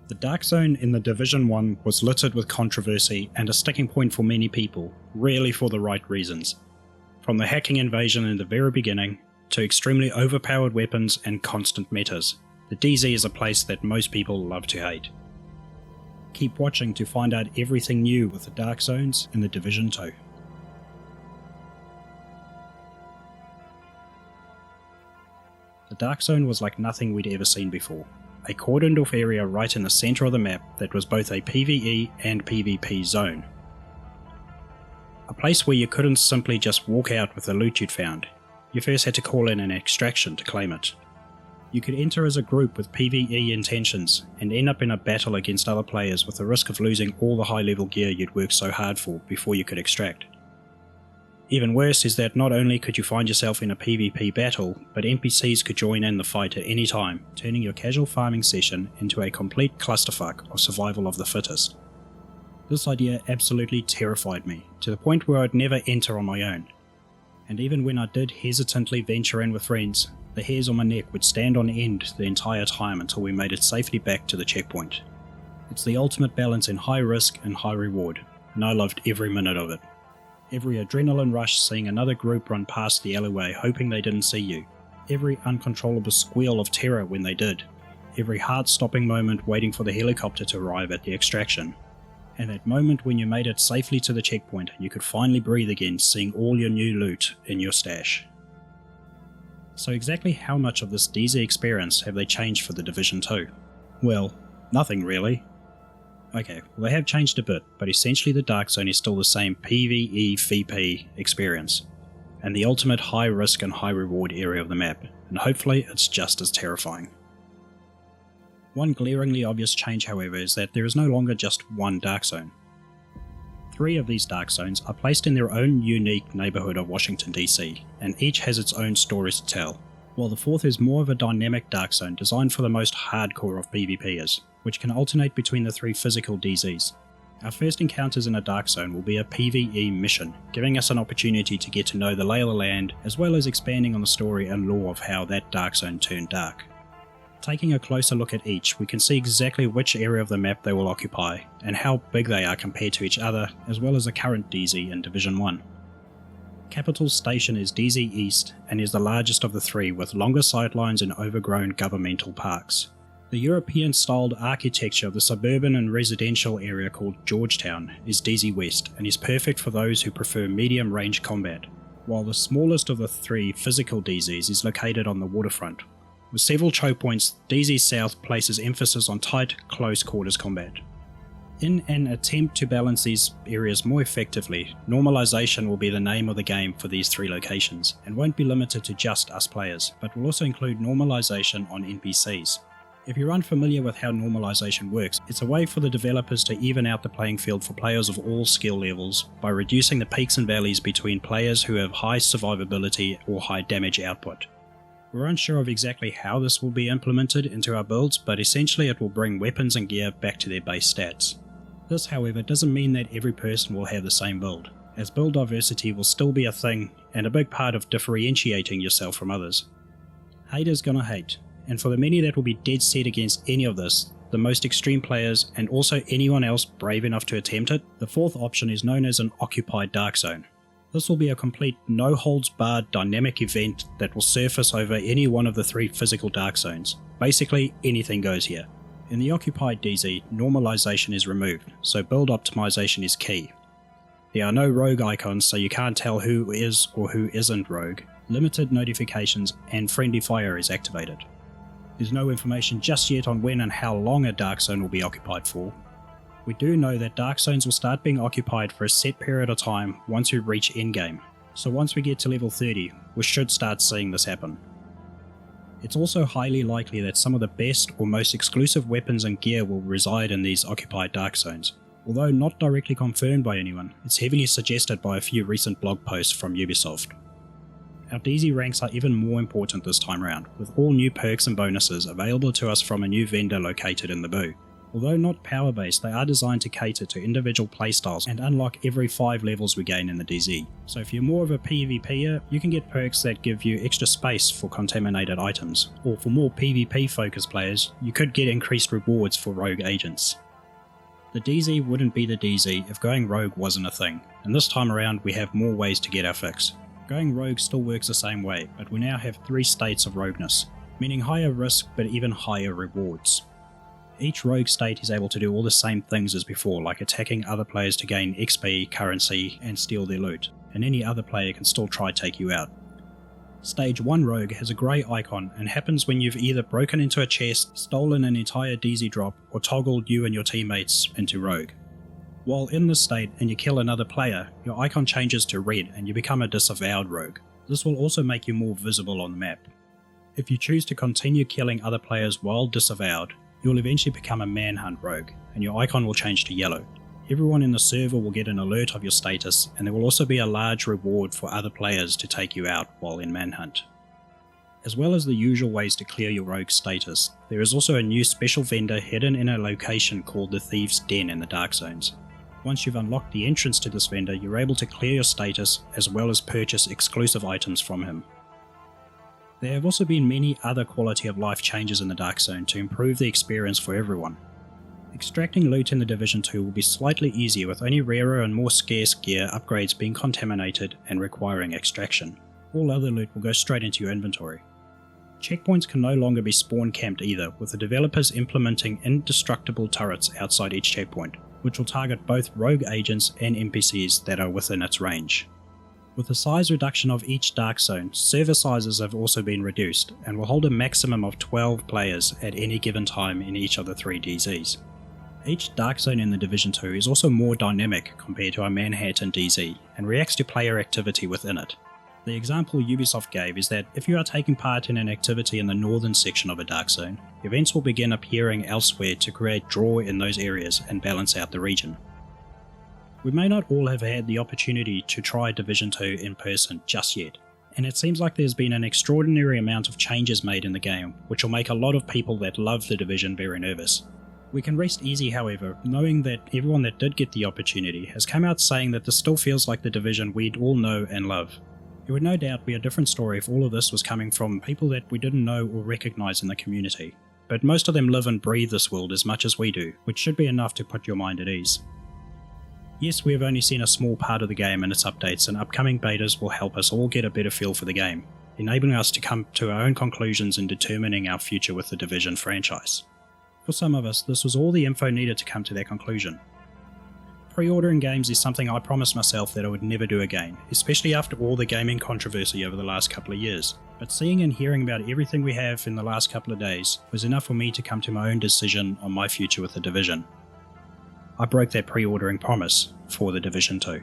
The Dark Zone in the Division 1 was littered with controversy and a sticking point for many people, rarely for the right reasons. From the hacking invasion in the very beginning, to extremely overpowered weapons and constant metas, the DZ is a place that most people love to hate. Keep watching to find out everything new with the Dark Zones in the Division 2. The Dark Zone was like nothing we'd ever seen before. A cordoned off area right in the centre of the map that was both a PvE and PvP zone. A place where you couldn't simply just walk out with the loot you'd found. You first had to call in an extraction to claim it. You could enter as a group with PvE intentions and end up in a battle against other players with the risk of losing all the high level gear you'd worked so hard for before you could extract. Even worse is that not only could you find yourself in a PvP battle, but NPCs could join in the fight at any time, turning your casual farming session into a complete clusterfuck of survival of the fittest. This idea absolutely terrified me, to the point where I'd never enter on my own. And even when I did hesitantly venture in with friends, the hairs on my neck would stand on end the entire time until we made it safely back to the checkpoint. It's the ultimate balance in high risk and high reward, and I loved every minute of it. Every adrenaline rush seeing another group run past the alleyway hoping they didn't see you. Every uncontrollable squeal of terror when they did. Every heart-stopping moment waiting for the helicopter to arrive at the extraction. And that moment when you made it safely to the checkpoint and you could finally breathe again seeing all your new loot in your stash. So exactly how much of this DZ experience have they changed for the Division 2? Well, nothing really. Okay, well they have changed a bit, but essentially the Dark Zone is still the same PVEVP experience, and the ultimate high risk and high reward area of the map, and hopefully it's just as terrifying. One glaringly obvious change however is that there is no longer just one Dark Zone. 3 of these Dark Zones are placed in their own unique neighbourhood of Washington DC, and each has its own stories to tell, while the 4th is more of a dynamic Dark Zone designed for the most hardcore of PvPers, which can alternate between the 3 physical DZs. Our first encounters in a Dark Zone will be a PvE mission, giving us an opportunity to get to know the lay of the land, as well as expanding on the story and lore of how that Dark Zone turned dark. Taking a closer look at each, we can see exactly which area of the map they will occupy, and how big they are compared to each other, as well as the current DZ in Division 1. Capital Station is DZ East, and is the largest of the 3 with longer sightlines and overgrown governmental parks. The European-styled architecture of the suburban and residential area called Georgetown is DZ West, and is perfect for those who prefer medium-range combat, while the smallest of the 3 physical DZs is located on the waterfront. With several choke points, DZ South places emphasis on tight, close quarters combat. In an attempt to balance these areas more effectively, Normalization will be the name of the game for these 3 locations, and won't be limited to just us players, but will also include normalization on NPCs. If you're unfamiliar with how normalization works, it's a way for the developers to even out the playing field for players of all skill levels by reducing the peaks and valleys between players who have high survivability or high damage output. We're unsure of exactly how this will be implemented into our builds, but essentially it will bring weapons and gear back to their base stats. This, however, doesn't mean that every person will have the same build, as build diversity will still be a thing and a big part of differentiating yourself from others. Haters gonna hate, and for the many that will be dead set against any of this, the most extreme players and also anyone else brave enough to attempt it, the 4th option is known as an occupied Dark Zone. This will be a complete no-holds-barred dynamic event that will surface over any one of the 3 physical Dark Zones. Basically, anything goes here. In the occupied DZ, normalization is removed, so build optimization is key. There are no rogue icons, so you can't tell who is or who isn't rogue. Limited notifications and friendly fire is activated. There's no information just yet on when and how long a Dark Zone will be occupied for. We do know that Dark Zones will start being occupied for a set period of time once we reach endgame, so once we get to level 30, we should start seeing this happen. It's also highly likely that some of the best or most exclusive weapons and gear will reside in these occupied Dark Zones. Although not directly confirmed by anyone, it's heavily suggested by a few recent blog posts from Ubisoft. Our DZ ranks are even more important this time around, with all new perks and bonuses available to us from a new vendor located in the Boo. Although not power-based, they are designed to cater to individual playstyles and unlock every 5 levels we gain in the DZ. So if you're more of a PvPer, you can get perks that give you extra space for contaminated items, or for more PvP focused players, you could get increased rewards for rogue agents. The DZ wouldn't be the DZ if going rogue wasn't a thing, and this time around we have more ways to get our fix. Going rogue still works the same way, but we now have 3 states of rogueness, meaning higher risk but even higher rewards. Each rogue state is able to do all the same things as before, like attacking other players to gain XP, currency, and steal their loot, and any other player can still try take you out. Stage 1 rogue has a grey icon and happens when you've either broken into a chest, stolen an entire DZ drop, or toggled you and your teammates into rogue. While in this state and you kill another player, your icon changes to red and you become a disavowed rogue. This will also make you more visible on the map. If you choose to continue killing other players while disavowed, you will eventually become a manhunt rogue, and your icon will change to yellow. Everyone in the server will get an alert of your status, and there will also be a large reward for other players to take you out while in manhunt. As well as the usual ways to clear your rogue status, there is also a new special vendor hidden in a location called the Thieves' Den in the Dark Zones. Once you've unlocked the entrance to this vendor, you're able to clear your status as well as purchase exclusive items from him. There have also been many other quality of life changes in the Dark Zone to improve the experience for everyone. Extracting loot in the Division 2 will be slightly easier with only rarer and more scarce gear upgrades being contaminated and requiring extraction. All other loot will go straight into your inventory. Checkpoints can no longer be spawn camped either, with the developers implementing indestructible turrets outside each checkpoint, which will target both rogue agents and NPCs that are within its range. With the size reduction of each Dark Zone, server sizes have also been reduced and will hold a maximum of 12 players at any given time in each of the 3 DZs. Each Dark Zone in the Division 2 is also more dynamic compared to our Manhattan DZ and reacts to player activity within it. The example Ubisoft gave is that if you are taking part in an activity in the northern section of a Dark Zone, events will begin appearing elsewhere to create draw in those areas and balance out the region. We may not all have had the opportunity to try Division 2 in person just yet, and it seems like there's been an extraordinary amount of changes made in the game, which will make a lot of people that love the Division very nervous. We can rest easy, however, knowing that everyone that did get the opportunity has come out saying that this still feels like the Division we'd all know and love. It would no doubt be a different story if all of this was coming from people that we didn't know or recognise in the community, but most of them live and breathe this world as much as we do, which should be enough to put your mind at ease. Yes, we have only seen a small part of the game and its updates, and upcoming betas will help us all get a better feel for the game, enabling us to come to our own conclusions in determining our future with the Division franchise. For some of us, this was all the info needed to come to that conclusion. Pre-ordering games is something I promised myself that I would never do again, especially after all the gaming controversy over the last couple of years, but seeing and hearing about everything we have in the last couple of days was enough for me to come to my own decision on my future with the Division. I broke that pre-ordering promise for the Division 2.